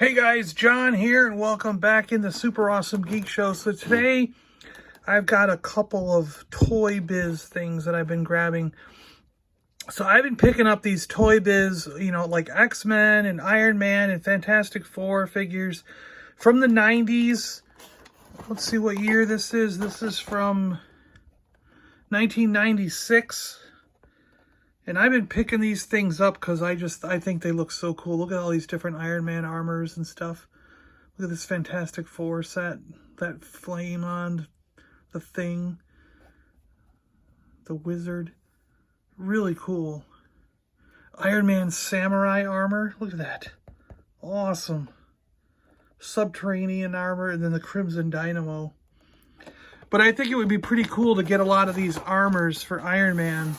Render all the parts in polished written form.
Hey guys, John here, and welcome back in the Super Awesome Geek Show. So today, I've got a couple of ToyBiz things that I've been grabbing. So I've been picking up these ToyBiz, like X-Men and Iron Man and Fantastic Four figures from the 90s. Let's see what year this is. This is from 1996. And I've been picking these things up because I think they look so cool. Look at all these different Iron Man armors and stuff. Look at this Fantastic Four set. That flame on the Thing. The Wizard. Really cool. Iron Man samurai armor. Look at that. Awesome. Subterranean armor, and then the Crimson Dynamo. But I think it would be pretty cool to get a lot of these armors for Iron Man.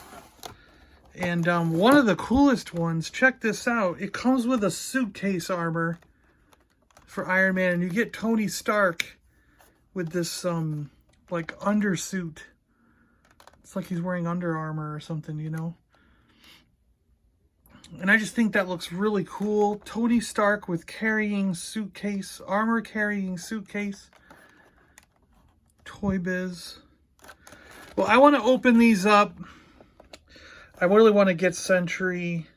And one of the coolest ones, check this out. It comes with a suitcase armor for Iron Man. And you get Tony Stark with this, like, undersuit. It's like he's wearing Under Armour or something, And I just think that looks really cool. Tony Stark with carrying suitcase, armor carrying suitcase. ToyBiz. Well, I want to open these up. I really want to get Sentry.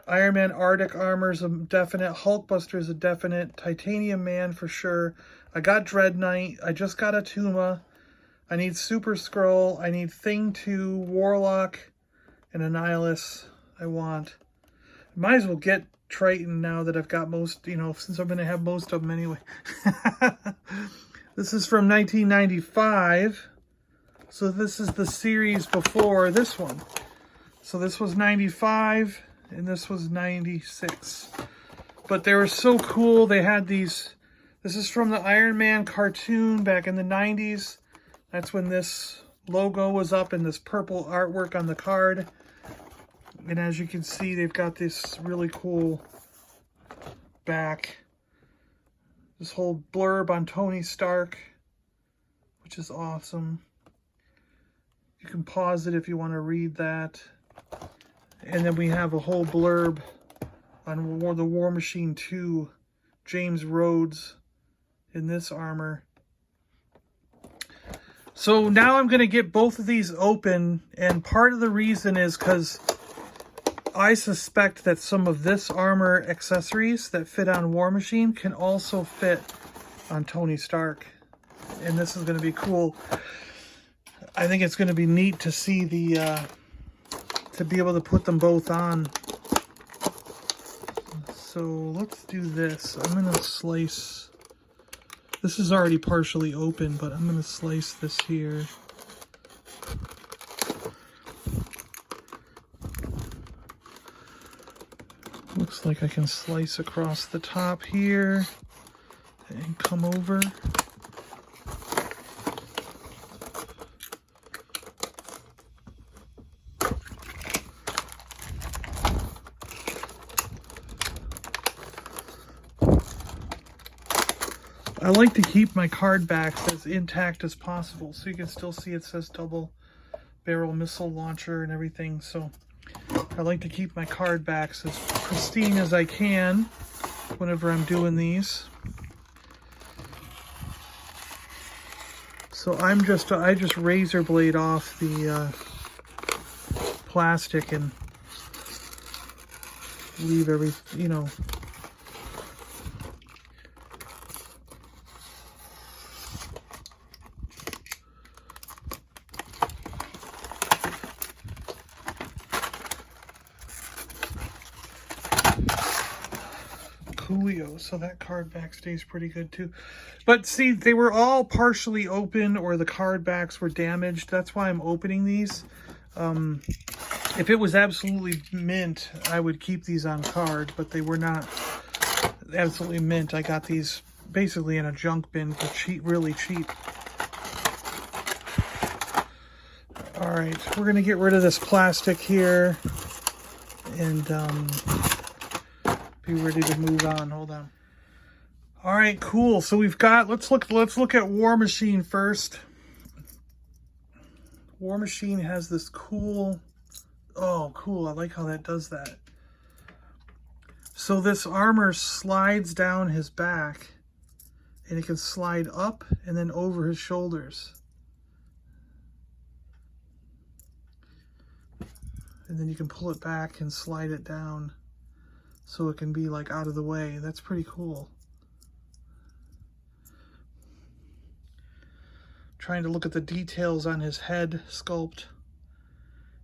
Iron Man Arctic Armor is a definite. Hulkbuster is a definite. Titanium Man for sure. I got Dread Knight. I just got a Tuma. I need Super Skrull. I need Thing 2, Warlock, and Annihilus. I want. Might as well get Triton now that I've got most, since I'm going to have most of them anyway. This is from 1995. So this is the series before this one. So this was 95 and this was 96. But they were so cool. They had these. This is from the Iron Man cartoon back in the 90s. That's when this logo was up and this purple artwork on the card. And as you can see, they've got this really cool back. This whole blurb on Tony Stark, which is awesome. You can pause it if you want to read that. And then we have a whole blurb on the War Machine 2, James Rhodes in this armor. So now I'm going to get both of these open, and part of the reason is because I suspect that some of this armor accessories that fit on War Machine can also fit on Tony Stark. And this is going to be cool. I think it's going to be neat to see to be able to put them both on. So let's do this. I'm going to slice. This is already partially open, but I'm going to slice this here. Looks like I can slice across the top here and come over. I like to keep my card backs as intact as possible, so you can still see it says double barrel missile launcher and everything. So I like to keep my card backs as pristine as I can whenever I'm doing these. So I just razor blade off the plastic and leave everything, Coolio, so that card back stays pretty good too. But see, they were all partially open or the card backs were damaged. That's why I'm opening these. If it was absolutely mint, I would keep these on card, but they were not absolutely mint. I got these basically in a junk bin for cheap, really cheap. All right, we're gonna get rid of this plastic here and be ready to move on. Hold on. All right, cool. So we've got, let's look at War Machine first. War Machine has this cool, oh, cool. I like how that does that. So this armor slides down his back, and it can slide up and then over his shoulders. And then you can pull it back and slide it down so it can be like out of the way. That's pretty cool. Trying to look at the details on his head sculpt.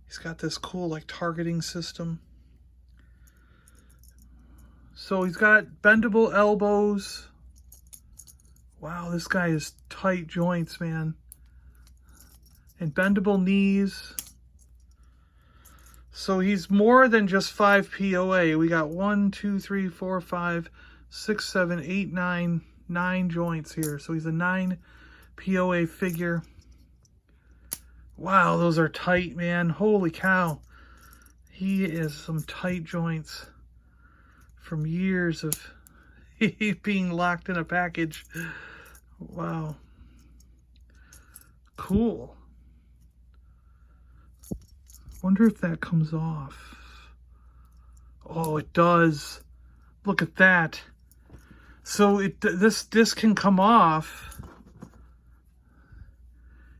He's got this cool like targeting system. So he's got bendable elbows. Wow, this guy is tight joints, man. And bendable knees. So he's more than just 5 POA. We got 1, 2, 3, 4, 5, 6, 7, 8, 9 joints here. So he's a 9 POA figure. Wow, those are tight, man. Holy cow. He is some tight joints from years of being locked in a package. Wow. Cool. Wonder if that comes off. Oh, it does. Look at that. So this can come off.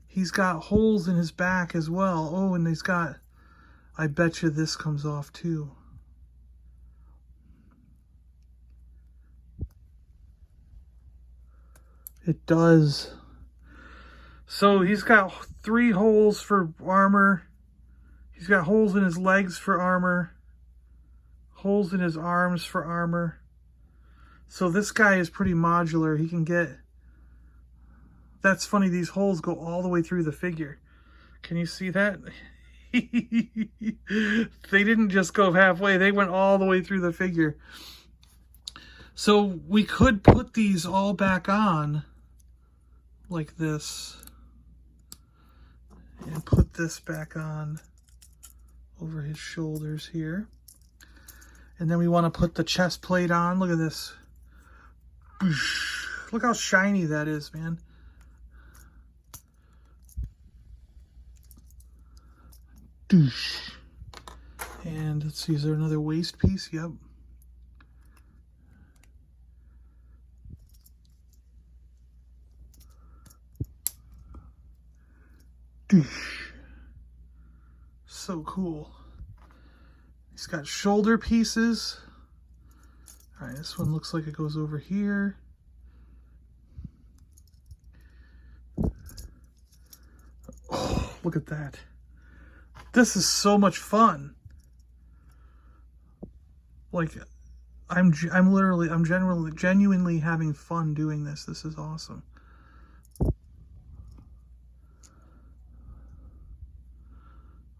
He's got holes in his back as well. Oh, and he's got, I bet you this comes off too. It does. So he's got 3 holes for armor. He's got holes in his legs for armor. Holes in his arms for armor. So this guy is pretty modular. He can get... That's funny, these holes go all the way through the figure. Can you see that? They didn't just go halfway. They went all the way through the figure. So we could put these all back on like this. And put this back on over his shoulders here. And then we want to put the chest plate on. Look at this. Look how shiny that is, man. And let's see, is there another waist piece? Yep. So cool. He's got shoulder pieces. All right, this one looks like it goes over here. Oh, look at that. This is so much fun. Like, I'm genuinely having fun doing this. This is awesome.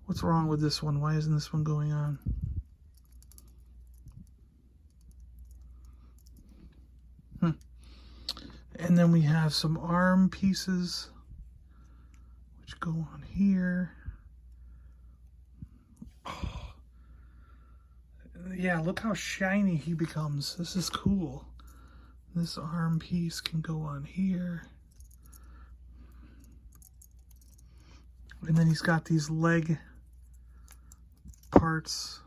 What's wrong with this one? Why isn't this one going on? And then we have some arm pieces which go on here. Oh. Yeah, look how shiny he becomes. This is cool. This arm piece can go on here. And then he's got these leg parts.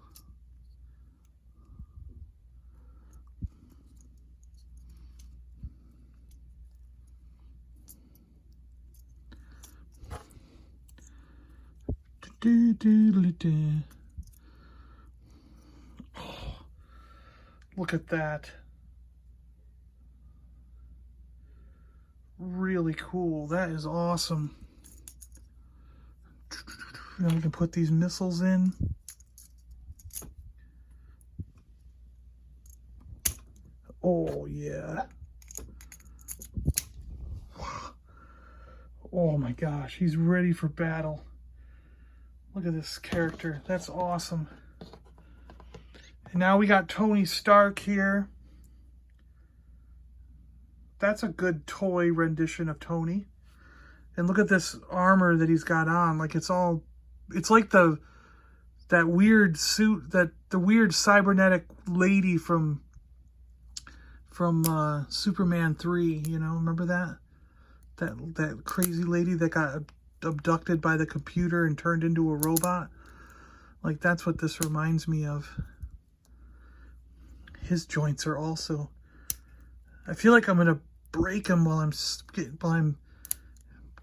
Oh, look at that. Really cool. That is awesome. Then we can put these missiles in. Oh, yeah. Oh my gosh, he's ready for battle. Look at this character. That's awesome. And now we got Tony Stark here. That's a good toy rendition of Tony. And look at this armor that he's got on. Like it's like that weird suit, the weird cybernetic lady from Superman 3, you know, remember that? That crazy lady that got abducted by the computer and turned into a robot. Like that's what this reminds me of. his joints are also... I feel like I'm going to break him while I'm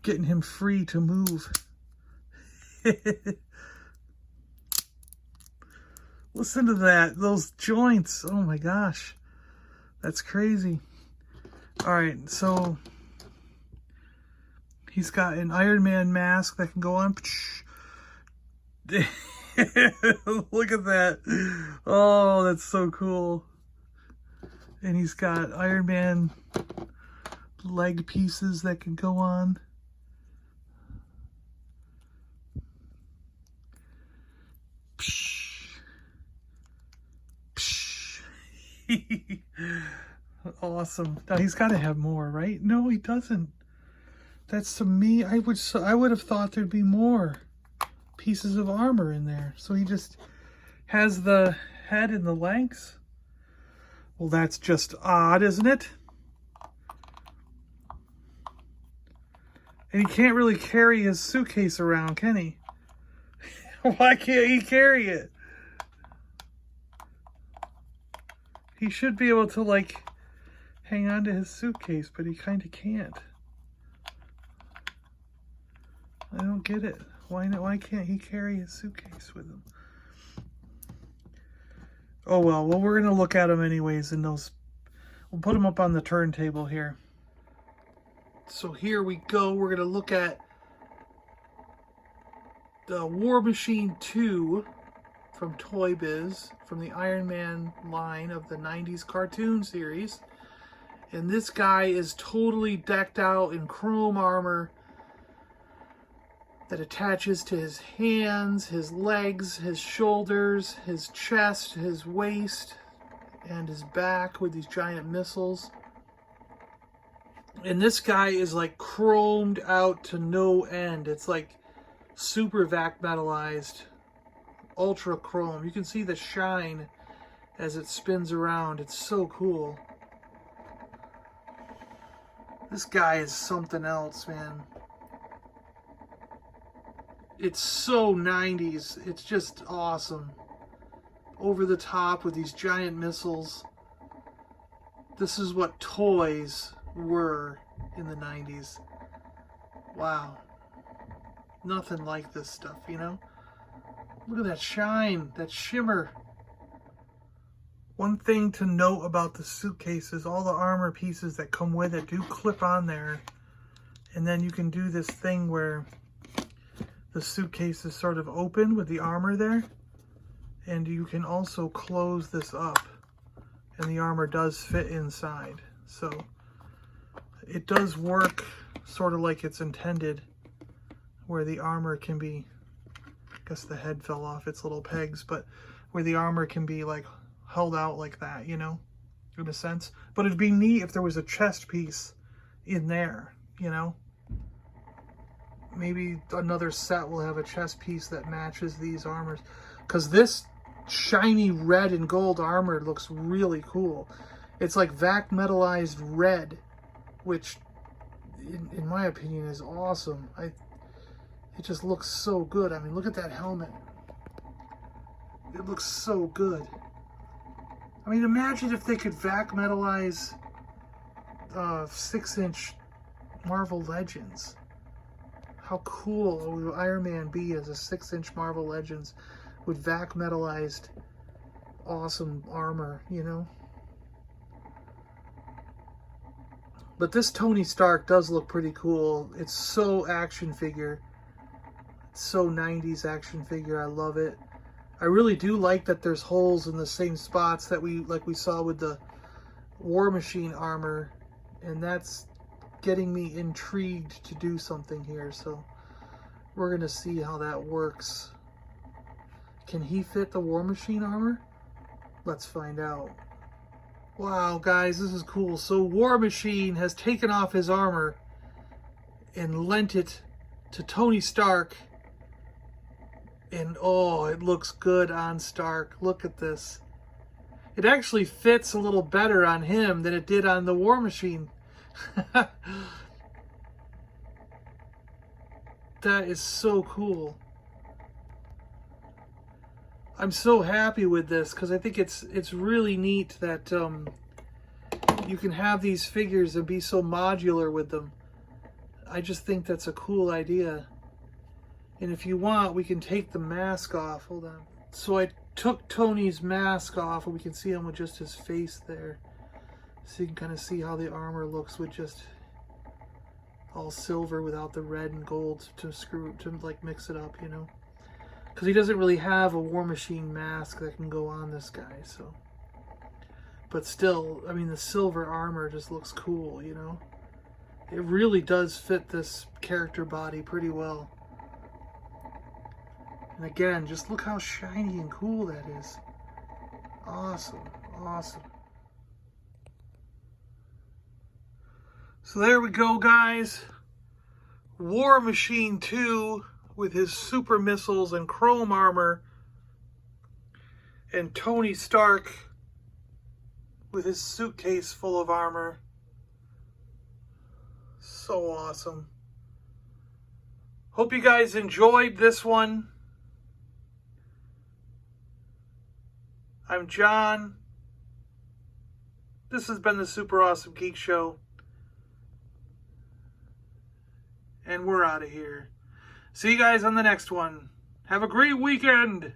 getting him free to move. Listen to that. Those joints. Oh my gosh. That's crazy. Alright, so he's got an Iron Man mask that can go on. Look at that. Oh, that's so cool. And he's got Iron Man leg pieces that can go on. Awesome. Now he's got to have more, right? No, he doesn't. That's to me. I would have thought there'd be more pieces of armor in there. So he just has the head and the legs. Well, that's just odd, isn't it? And he can't really carry his suitcase around, can he? Why can't he carry it? He should be able to, like, hang on to his suitcase, but he kind of can't. I don't get it. Why not? Why can't he carry his suitcase with him? Oh, well, we're going to look at him anyways in those. We'll put him up on the turntable here. So here we go. We're going to look at the War Machine 2 from ToyBiz, from the Iron Man line of the 90s cartoon series. And this guy is totally decked out in chrome armor that attaches to his hands, his legs, his shoulders, his chest, his waist, and his back with these giant missiles. And this guy is like chromed out to no end. It's like super vac metalized, ultra chrome. You can see the shine as it spins around. It's so cool. This guy is something else, man. It's so 90s. It's just awesome. Over the top with these giant missiles. This is what toys were in the 90s. Wow. Nothing like this stuff, you know? Look at that shine, that shimmer. One thing to note about the suitcase is all the armor pieces that come with it do clip on there. And then you can do this thing where the suitcase is sort of open with the armor there. And you can also close this up. And the armor does fit inside. So it does work sort of like it's intended, where the armor can be, I guess the head fell off its little pegs, but where the armor can be like held out like that, you know, in a sense. But it'd be neat if there was a chest piece in there, you know. Maybe another set will have a chest piece that matches these armors, because this shiny red and gold armor looks really cool. It's like vac metalized red, which in my opinion is awesome. It just looks so good. I mean, look at that helmet. It looks so good. I mean, imagine if they could vac metalize 6-inch Marvel Legends. How cool would Iron Man be as a 6-inch Marvel Legends with vac metalized awesome armor, you know? But this Tony Stark does look pretty cool. It's so action figure. It's so 90s action figure. I love it. I really do like that there's holes in the same spots that we saw with the War Machine armor, and that's getting me intrigued to do something here. So we're gonna see how that works. Can he fit the War Machine armor? Let's find out. Wow, guys, this is cool. So War Machine has taken off his armor and lent it to Tony Stark. And oh, it looks good on Stark. Look at this. It actually fits a little better on him than it did on the War Machine. That is so cool. I'm so happy with this because I think it's really neat that you can have these figures and be so modular with them. I just think that's a cool idea. And if you want, we can take the mask off. Hold on. So I took Tony's mask off, and we can see him with just his face there. So you can kind of see how the armor looks with just all silver without the red and gold to like mix it up, you know. Because he doesn't really have a War Machine mask that can go on this guy, so. But still, I mean, the silver armor just looks cool, you know. It really does fit this character body pretty well. And again, just look how shiny and cool that is. Awesome, awesome. So there we go, guys. War Machine 2 with his super missiles and chrome armor. And Tony Stark with his suitcase full of armor. So awesome. Hope you guys enjoyed this one. I'm John. This has been the Super Awesome Geek Show. And we're out of here. See you guys on the next one. Have a great weekend.